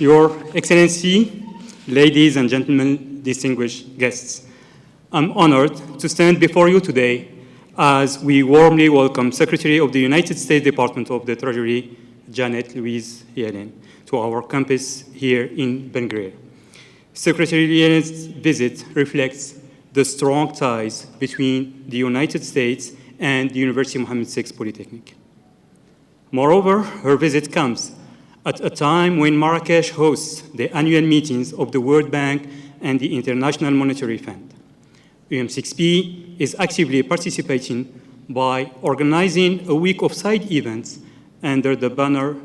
Your Excellency, ladies and gentlemen, distinguished guests, I'm honored to stand before you today as we warmly welcome Secretary of the United States Department of the Treasury, Janet Louise Yellen, to our campus here in Ben Gurion. Secretary Yellen's visit reflects the strong ties between the United States and the University of Mohammed VI Polytechnic. Moreover, her visit comes at a time when Marrakesh hosts the annual meetings of the World Bank and the International Monetary Fund. UM6P is actively participating by organizing a week of side events under the banner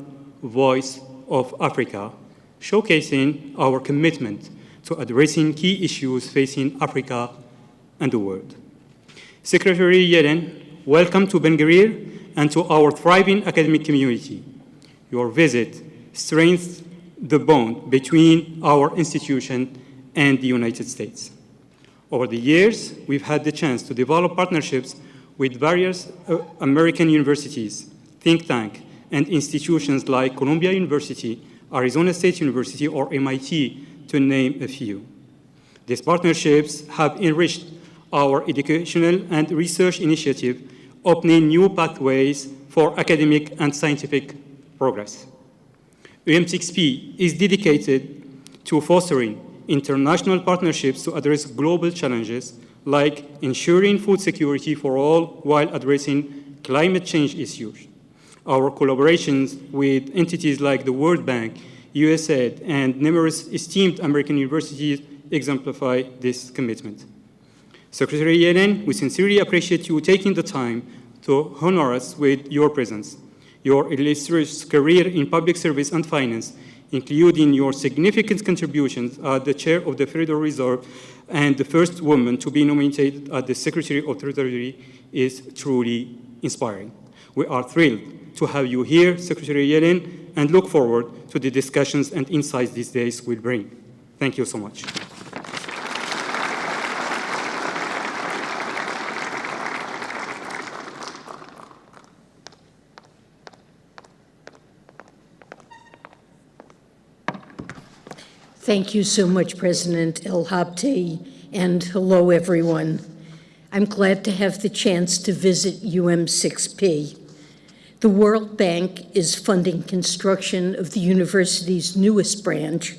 Voice of Africa, showcasing our commitment to addressing key issues facing Africa and the world. Secretary Yellen, welcome to Ben Gurion and to our thriving academic community. Your visit strengthens the bond between our institution and the United States. Over the years, we've had the chance to develop partnerships with various American universities, think tanks, and institutions like Columbia University, Arizona State University, or MIT, to name a few. These partnerships have enriched our educational and research initiative, opening new pathways for academic and scientific progress. UM6P is dedicated to fostering international partnerships to address global challenges like ensuring food security for all while addressing climate change issues. Our collaborations with entities like the World Bank, USAID, and numerous esteemed American universities exemplify this commitment. Secretary Yellen, we sincerely appreciate you taking the time to honor us with your presence. Your illustrious career in public service and finance, including your significant contributions as the chair of the Federal Reserve and the first woman to be nominated as the Secretary of Treasury, is truly inspiring. We are thrilled to have you here, Secretary Yellen, and look forward to the discussions and insights these days will bring. Thank you so much. Thank you so much, President El Habty, and hello, everyone. I'm glad to have the chance to visit UM6P. The World Bank is funding construction of the university's newest branch,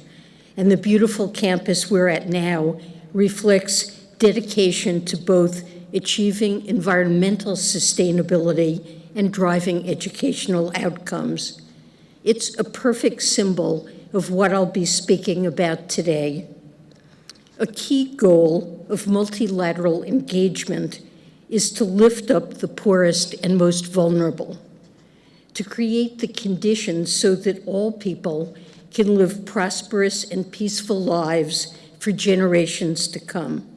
and the beautiful campus we're at now reflects dedication to both achieving environmental sustainability and driving educational outcomes. It's a perfect symbol of what I'll be speaking about today. A key goal of multilateral engagement is to lift up the poorest and most vulnerable, to create the conditions so that all people can live prosperous and peaceful lives for generations to come.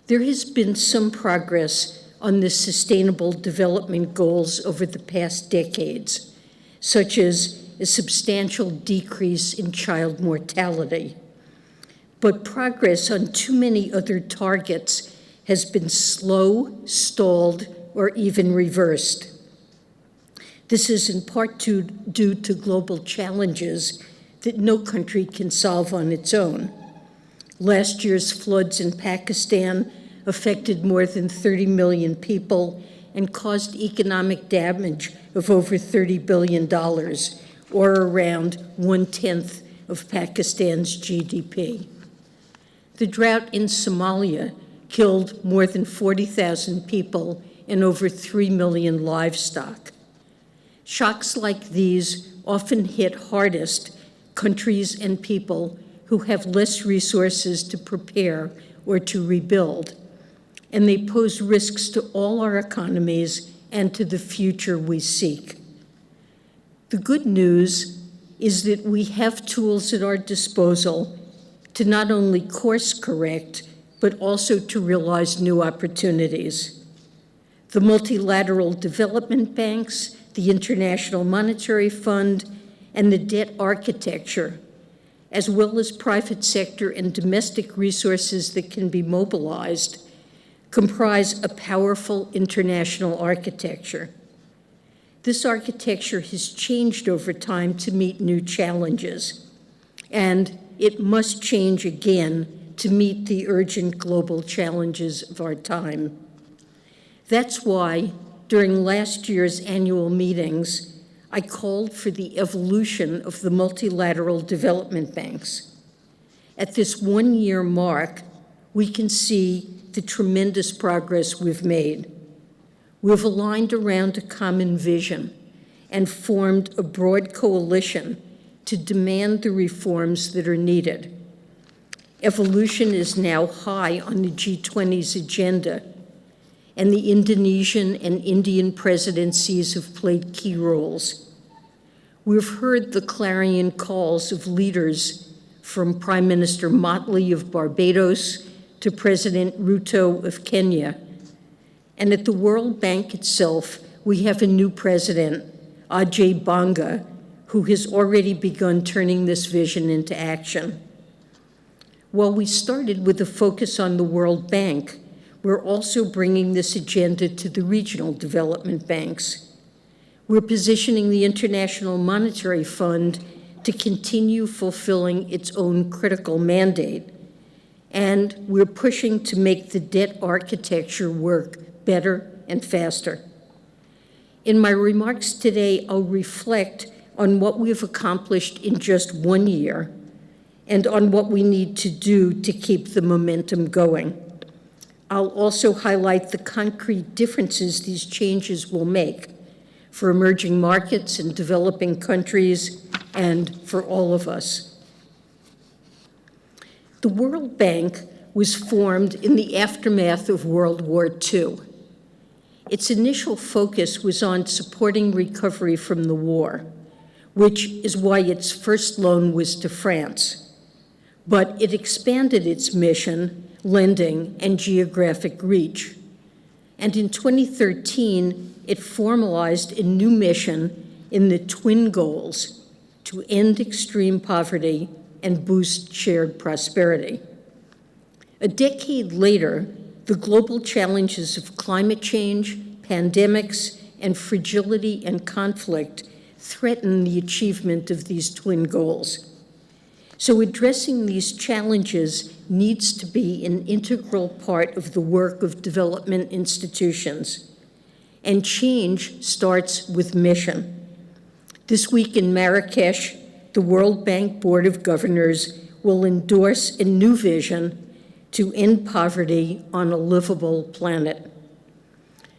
There has been some progress on the Sustainable Development Goals over the past decades, such as a substantial decrease in child mortality. But progress on too many other targets has been slow, stalled, or even reversed. This is in part due to global challenges that no country can solve on its own. Last year's floods in Pakistan affected more than 30 million people and caused economic damage of over $30 billion, or around 1/10 of Pakistan's GDP. The drought in Somalia killed more than 40,000 people and over 3 million livestock. Shocks like these often hit hardest countries and people who have less resources to prepare or to rebuild, and they pose risks to all our economies and to the future we seek. The good news is that we have tools at our disposal to not only course correct, but also to realize new opportunities. The multilateral development banks, the International Monetary Fund, and the debt architecture, as well as private sector and domestic resources that can be mobilized, comprise a powerful international architecture. This architecture has changed over time to meet new challenges. and it must change again to meet the urgent global challenges of our time. That's why, during last year's annual meetings, I called for the evolution of the multilateral development banks. At this one-year mark, we can see the tremendous progress we've made. We've aligned around a common vision and formed a broad coalition to demand the reforms that are needed. Evolution is now high on the G20's agenda, and the Indonesian and Indian presidencies have played key roles. We've heard the clarion calls of leaders from Prime Minister Motley of Barbados to President Ruto of Kenya. And at the World Bank itself, we have a new president, Ajay Banga, who has already begun turning this vision into action. While we started with a focus on the World Bank, we're also bringing this agenda to the regional development banks. We're positioning the International Monetary Fund to continue fulfilling its own critical mandate. And we're pushing to make the debt architecture work better and faster. In my remarks today, I'll reflect on what we've accomplished in just 1 year and on what we need to do to keep the momentum going. I'll also highlight the concrete differences these changes will make for emerging markets and developing countries and for all of us. The World Bank was formed in the aftermath of World War II. Its initial focus was on supporting recovery from the war, which is why its first loan was to France. But it expanded its mission, lending, and geographic reach. And in 2013, it formalized a new mission in the twin goals to end extreme poverty and boost shared prosperity. A decade later, the global challenges of climate change, pandemics, and fragility and conflict threaten the achievement of these twin goals. So addressing these challenges needs to be an integral part of the work of development institutions. And change starts with mission. This week in Marrakesh, the World Bank Board of Governors will endorse a new vision to end poverty on a livable planet.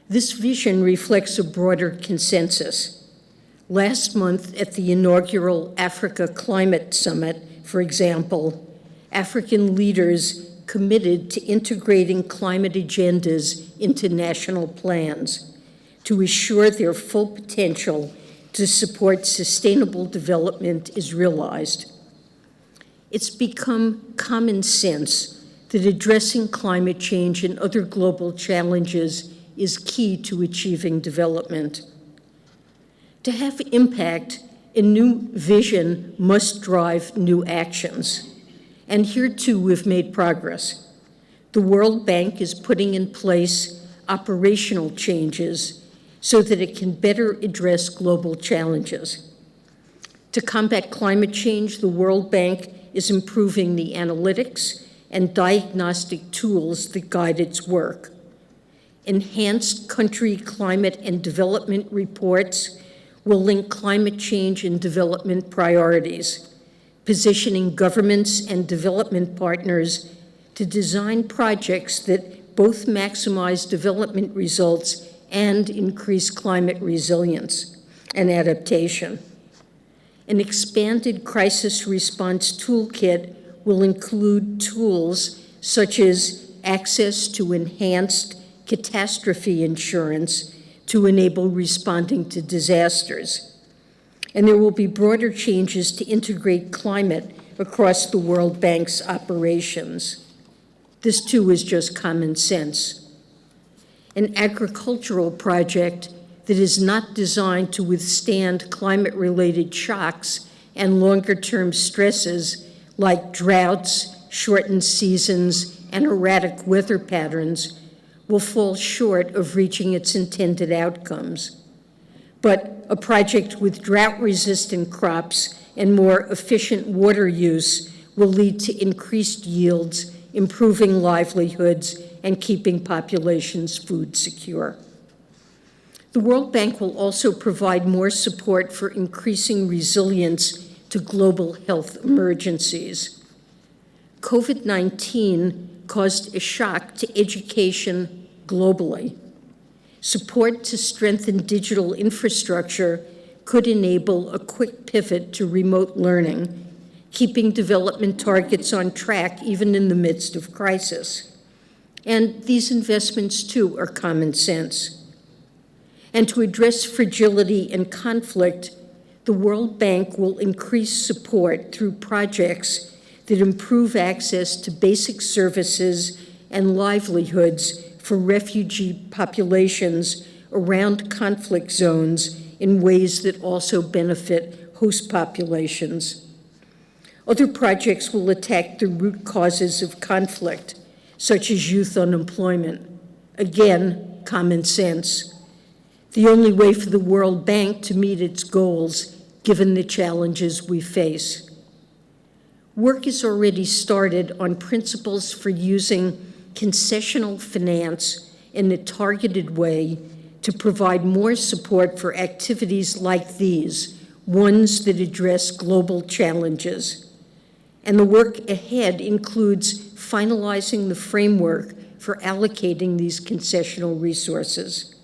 This vision reflects a broader consensus. Last month at the inaugural Africa Climate Summit, for example, African leaders committed to integrating climate agendas into national plans to assure their full potential to support sustainable development is realized. It's become common sense that addressing climate change and other global challenges is key to achieving development. To have impact, a new vision must drive new actions. And here too, we've made progress. The World Bank is putting in place operational changes so that it can better address global challenges. To combat climate change, the World Bank is improving the analytics and diagnostic tools that guide its work. Enhanced country climate and development reports will link climate change and development priorities, positioning governments and development partners to design projects that both maximize development results and increase climate resilience and adaptation. An expanded crisis response toolkit will include tools such as access to enhanced catastrophe insurance to enable responding to disasters. And there will be broader changes to integrate climate across the World Bank's operations. This too is just common sense. An agricultural project that is not designed to withstand climate-related shocks and longer-term stresses like droughts, shortened seasons, and erratic weather patterns will fall short of reaching its intended outcomes. But a project with drought-resistant crops and more efficient water use will lead to increased yields, improving livelihoods, and keeping populations food secure. The World Bank will also provide more support for increasing resilience to global health emergencies. COVID-19 caused a shock to education globally. Support to strengthen digital infrastructure could enable a quick pivot to remote learning, keeping development targets on track even in the midst of crisis. And these investments, too, are common sense. And to address fragility and conflict, the World Bank will increase support through projects that improve access to basic services and livelihoods for refugee populations around conflict zones in ways that also benefit host populations. Other projects will attack the root causes of conflict, such as youth unemployment. Again, common sense. The only way for the World Bank to meet its goals, given the challenges we face. Work is already started on principles for using concessional finance in a targeted way to provide more support for activities like these, ones that address global challenges. And the work ahead includes finalizing the framework for allocating these concessional resources.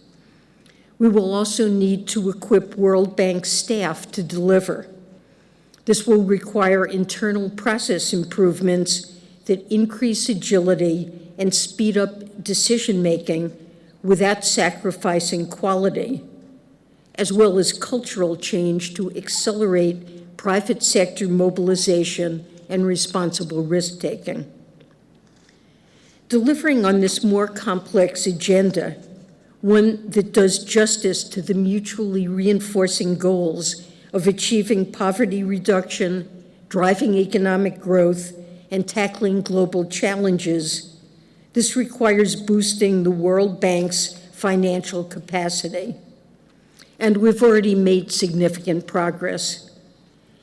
We will also need to equip World Bank staff to deliver. This will require internal process improvements that increase agility and speed up decision-making without sacrificing quality, as well as cultural change to accelerate private sector mobilization and responsible risk-taking. Delivering on this more complex agenda, one that does justice to the mutually reinforcing goals of achieving poverty reduction, driving economic growth, and tackling global challenges, this requires boosting the World Bank's financial capacity. And we've already made significant progress.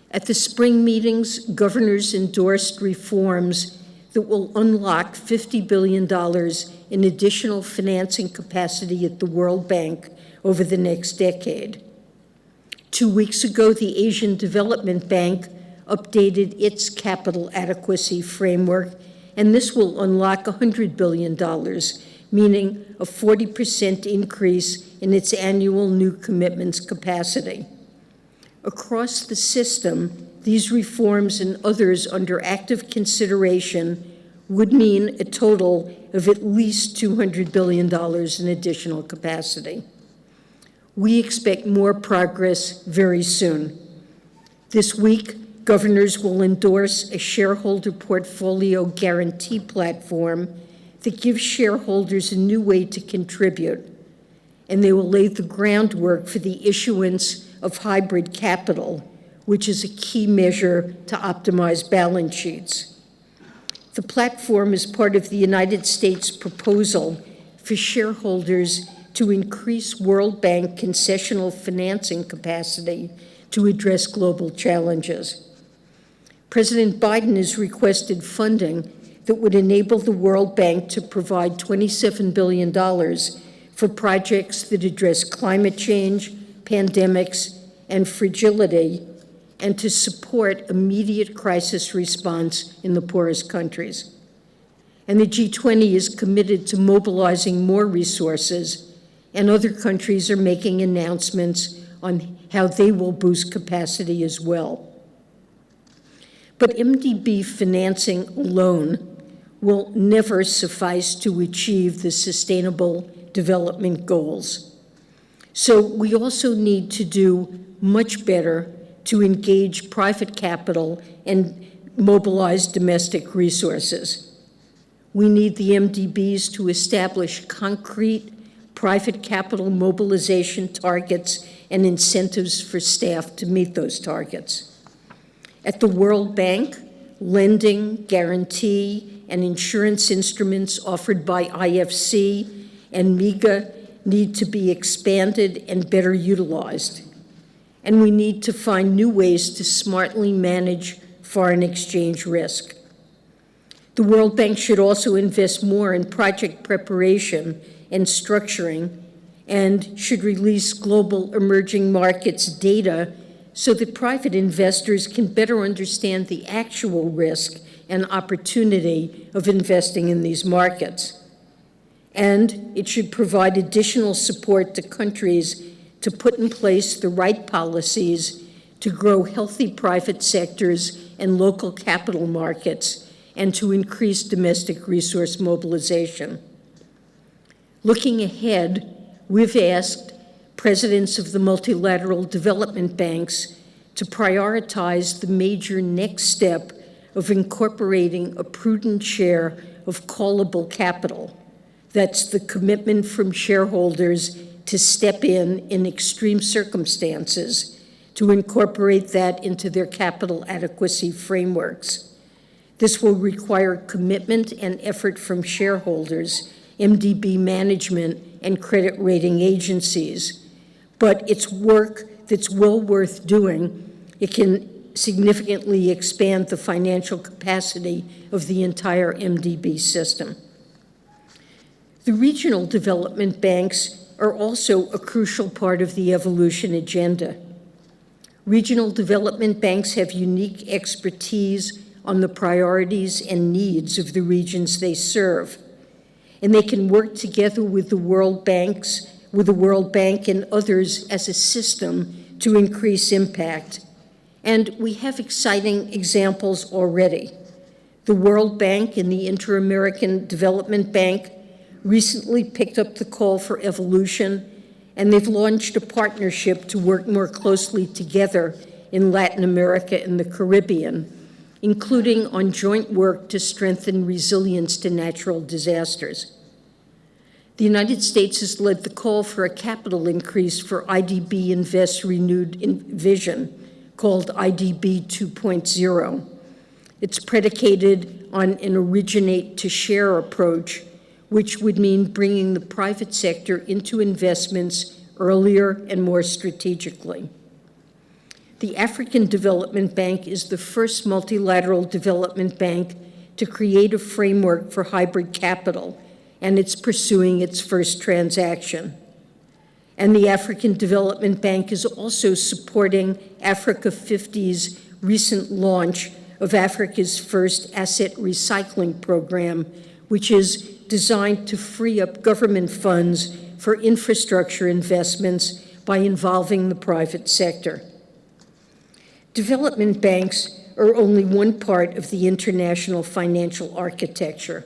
At the spring meetings, governors endorsed reforms that will unlock $50 billion in additional financing capacity at the World Bank over the next decade. 2 weeks ago, the Asian Development Bank updated its capital adequacy framework, and this will unlock $100 billion, meaning a 40% increase in its annual new commitments capacity. Across the system, these reforms and others under active consideration would mean a total of at least $200 billion in additional capacity. We expect more progress very soon. This week, governors will endorse a shareholder portfolio guarantee platform that gives shareholders a new way to contribute, and they will lay the groundwork for the issuance of hybrid capital, which is a key measure to optimize balance sheets. The platform is part of the United States proposal for shareholders to increase World Bank concessional financing capacity to address global challenges. President Biden has requested funding that would enable the World Bank to provide $27 billion for projects that address climate change, pandemics, and fragility, and to support immediate crisis response in the poorest countries. And the G20 is committed to mobilizing more resources, and other countries are making announcements on how they will boost capacity as well. But MDB financing alone will never suffice to achieve the Sustainable Development Goals. So we also need to do much better to engage private capital and mobilize domestic resources. We need the MDBs to establish concrete private capital mobilization targets and incentives for staff to meet those targets. At the World Bank, lending, guarantee, and insurance instruments offered by IFC and MIGA need to be expanded and better utilized. and we need to find new ways to smartly manage foreign exchange risk. The World Bank should also invest more in project preparation and structuring, and should release global emerging markets data so that private investors can better understand the actual risk and opportunity of investing in these markets. And it should provide additional support to countries to put in place the right policies to grow healthy private sectors and local capital markets, and to increase domestic resource mobilization. Looking ahead, we've asked presidents of the multilateral development banks to prioritize the major next step of incorporating a prudent share of callable capital. That's the commitment from shareholders to step in extreme circumstances, to incorporate that into their capital adequacy frameworks. This will require commitment and effort from shareholders, MDB management, and credit rating agencies. But it's work that's well worth doing. It can significantly expand the financial capacity of the entire MDB system. The regional development banks are also a crucial part of the evolution agenda. Regional development banks have unique expertise on the priorities and needs of the regions they serve, and they can work together with the World Bank and others as a system to increase impact. And we have exciting examples already. The World Bank and the Inter-American Development Bank recently picked up the call for evolution, and they've launched a partnership to work more closely together in Latin America and the Caribbean, including on joint work to strengthen resilience to natural disasters. The United States has led the call for a capital increase for IDB Invest's renewed vision, called IDB 2.0. It's predicated on an originate-to-share approach, which would mean bringing the private sector into investments earlier and more strategically. The African Development Bank is the first multilateral development bank to create a framework for hybrid capital, and it's pursuing its first transaction. And the African Development Bank is also supporting Africa 50's recent launch of Africa's first asset recycling program, which is designed to free up government funds for infrastructure investments by involving the private sector. Development banks are only one part of the international financial architecture.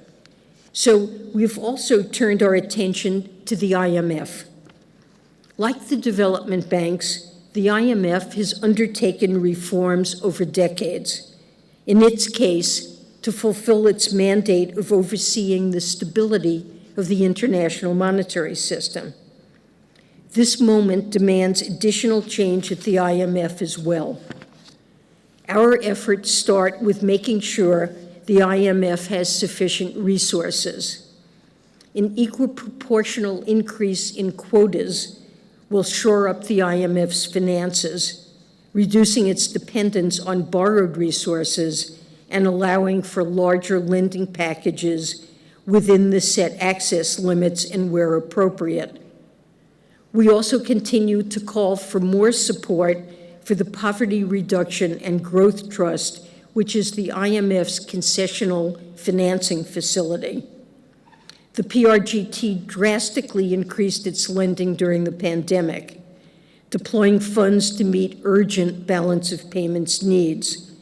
So we've also turned our attention to the IMF. Like the development banks, the IMF has undertaken reforms over decades. In its case, to fulfill its mandate of overseeing the stability of the international monetary system. This moment demands additional change at the IMF as well. Our efforts start with making sure the IMF has sufficient resources. An equal proportional increase in quotas will shore up the IMF's finances, reducing its dependence on borrowed resources and allowing for larger lending packages within the set access limits and where appropriate. We also continue to call for more support for the Poverty Reduction and Growth Trust, which is the IMF's concessional financing facility. The PRGT drastically increased its lending during the pandemic, deploying funds to meet urgent balance of payments needs.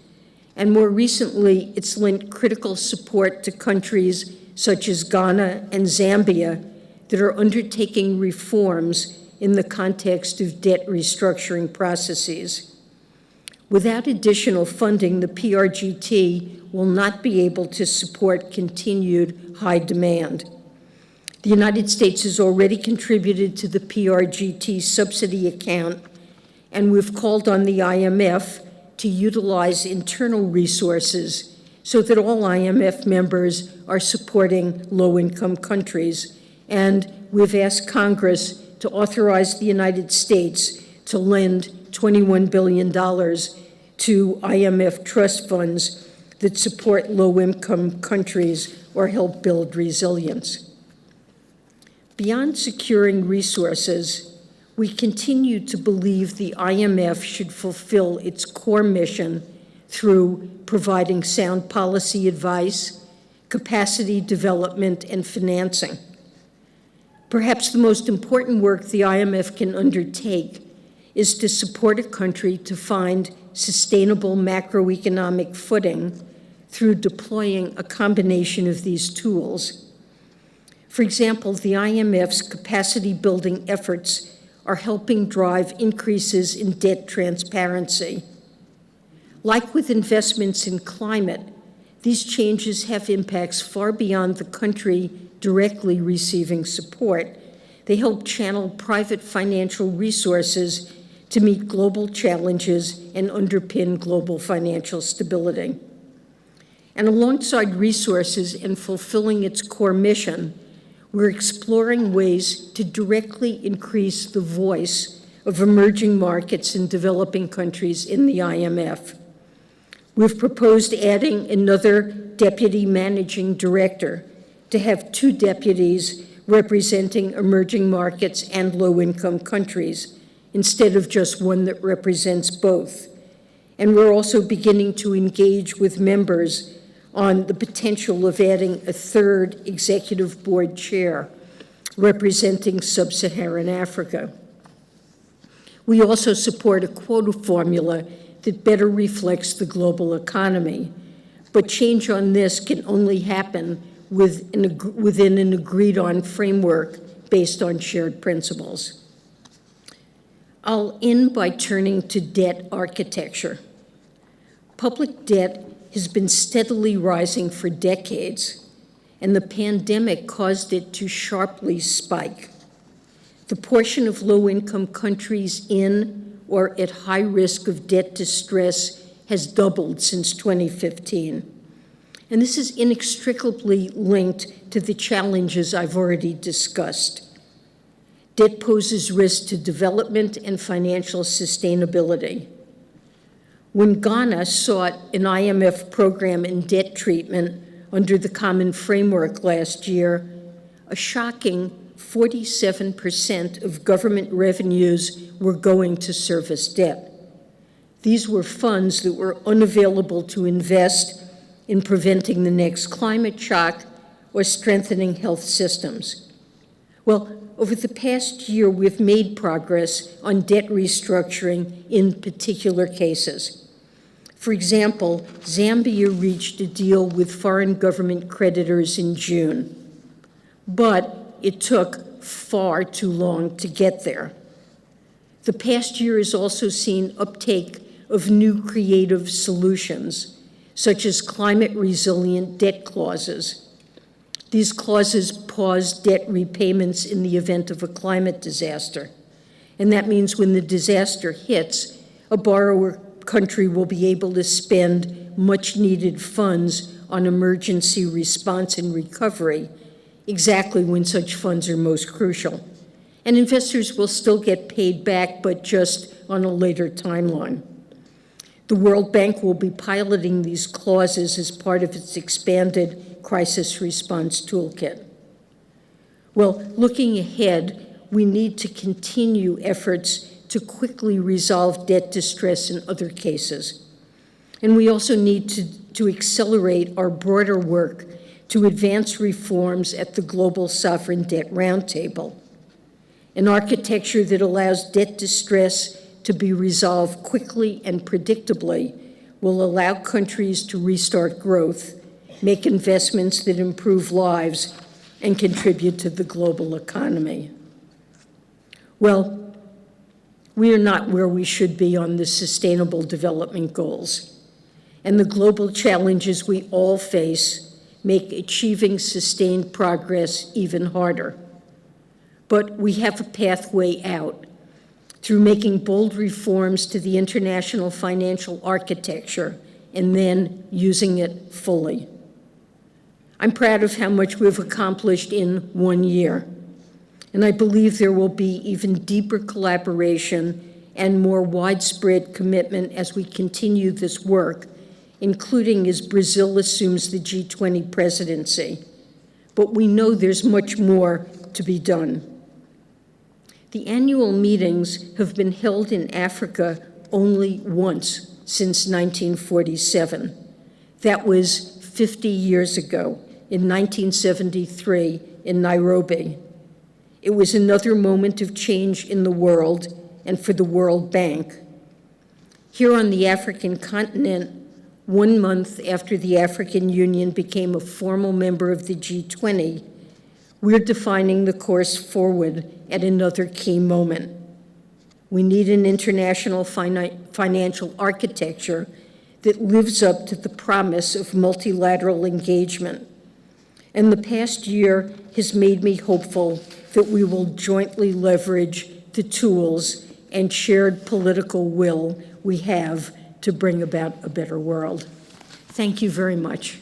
And more recently, it's lent critical support to countries such as Ghana and Zambia that are undertaking reforms in the context of debt restructuring processes. Without additional funding, the PRGT will not be able to support continued high demand. The United States has already contributed to the PRGT subsidy account, and we've called on the IMF to utilize internal resources so that all IMF members are supporting low-income countries. And we've asked Congress to authorize the United States to lend $21 billion to IMF trust funds that support low-income countries or help build resilience. Beyond securing resources, we continue to believe the IMF should fulfill its core mission through providing sound policy advice, capacity development, and financing. Perhaps the most important work the IMF can undertake is to support a country to find sustainable macroeconomic footing through deploying a combination of these tools. For example, the IMF's capacity-building efforts are helping drive increases in debt transparency. Like with investments in climate, these changes have impacts far beyond the country directly receiving support. They help channel private financial resources to meet global challenges and underpin global financial stability. And alongside resources and fulfilling its core mission, we're exploring ways to directly increase the voice of emerging markets and developing countries in the IMF. We've proposed adding another deputy managing director to have 2 deputies representing emerging markets and low-income countries, instead of just one that represents both. And we're also beginning to engage with members on the potential of adding a 3rd executive board chair representing sub-Saharan Africa. We also support a quota formula that better reflects the global economy, but change on this can only happen within an agreed-on framework based on shared principles. I'll end by turning to debt architecture. Public debt has been steadily rising for decades, and the pandemic caused it to sharply spike. The portion of low-income countries in or at high risk of debt distress has doubled since 2015. And this is inextricably linked to the challenges I've already discussed. Debt poses risk to development and financial sustainability. When Ghana sought an IMF program in debt treatment under the Common Framework last year, a shocking 47% of government revenues were going to service debt. These were funds that were unavailable to invest in preventing the next climate shock or strengthening health systems. Well, over the past year, we've made progress on debt restructuring in particular cases. For example, Zambia reached a deal with foreign government creditors in June, but it took far too long to get there. The past year has also seen uptake of new creative solutions, such as climate-resilient debt clauses. These clauses pause debt repayments in the event of a climate disaster. And that means when the disaster hits, a borrower country will be able to spend much-needed funds on emergency response and recovery, exactly when such funds are most crucial. And investors will still get paid back, but just on a later timeline. The World Bank will be piloting these clauses as part of its expanded crisis response toolkit. Well, looking ahead, we need to continue efforts to quickly resolve debt distress in other cases. And we also need to accelerate our broader work to advance reforms at the Global Sovereign Debt Roundtable, an architecture that allows debt distress to be resolved quickly and predictably will allow countries to restart growth, make investments that improve lives, and contribute to the global economy. Well, we are not where we should be on the Sustainable Development Goals, and the global challenges we all face make achieving sustained progress even harder. But we have a pathway out through making bold reforms to the international financial architecture and then using it fully. I'm proud of how much we've accomplished in 1 year, and I believe there will be even deeper collaboration and more widespread commitment as we continue this work, including as Brazil assumes the G20 presidency. But we know there's much more to be done. The annual meetings have been held in Africa only once since 1947. That was 50 years ago, in 1973, in Nairobi. It was another moment of change in the world and for the World Bank. Here on the African continent, 1 month after the African Union became a formal member of the G20, we're defining the course forward at another key moment. We need an international financial architecture that lives up to the promise of multilateral engagement. And the past year has made me hopeful that we will jointly leverage the tools and shared political will we have to bring about a better world. Thank you very much.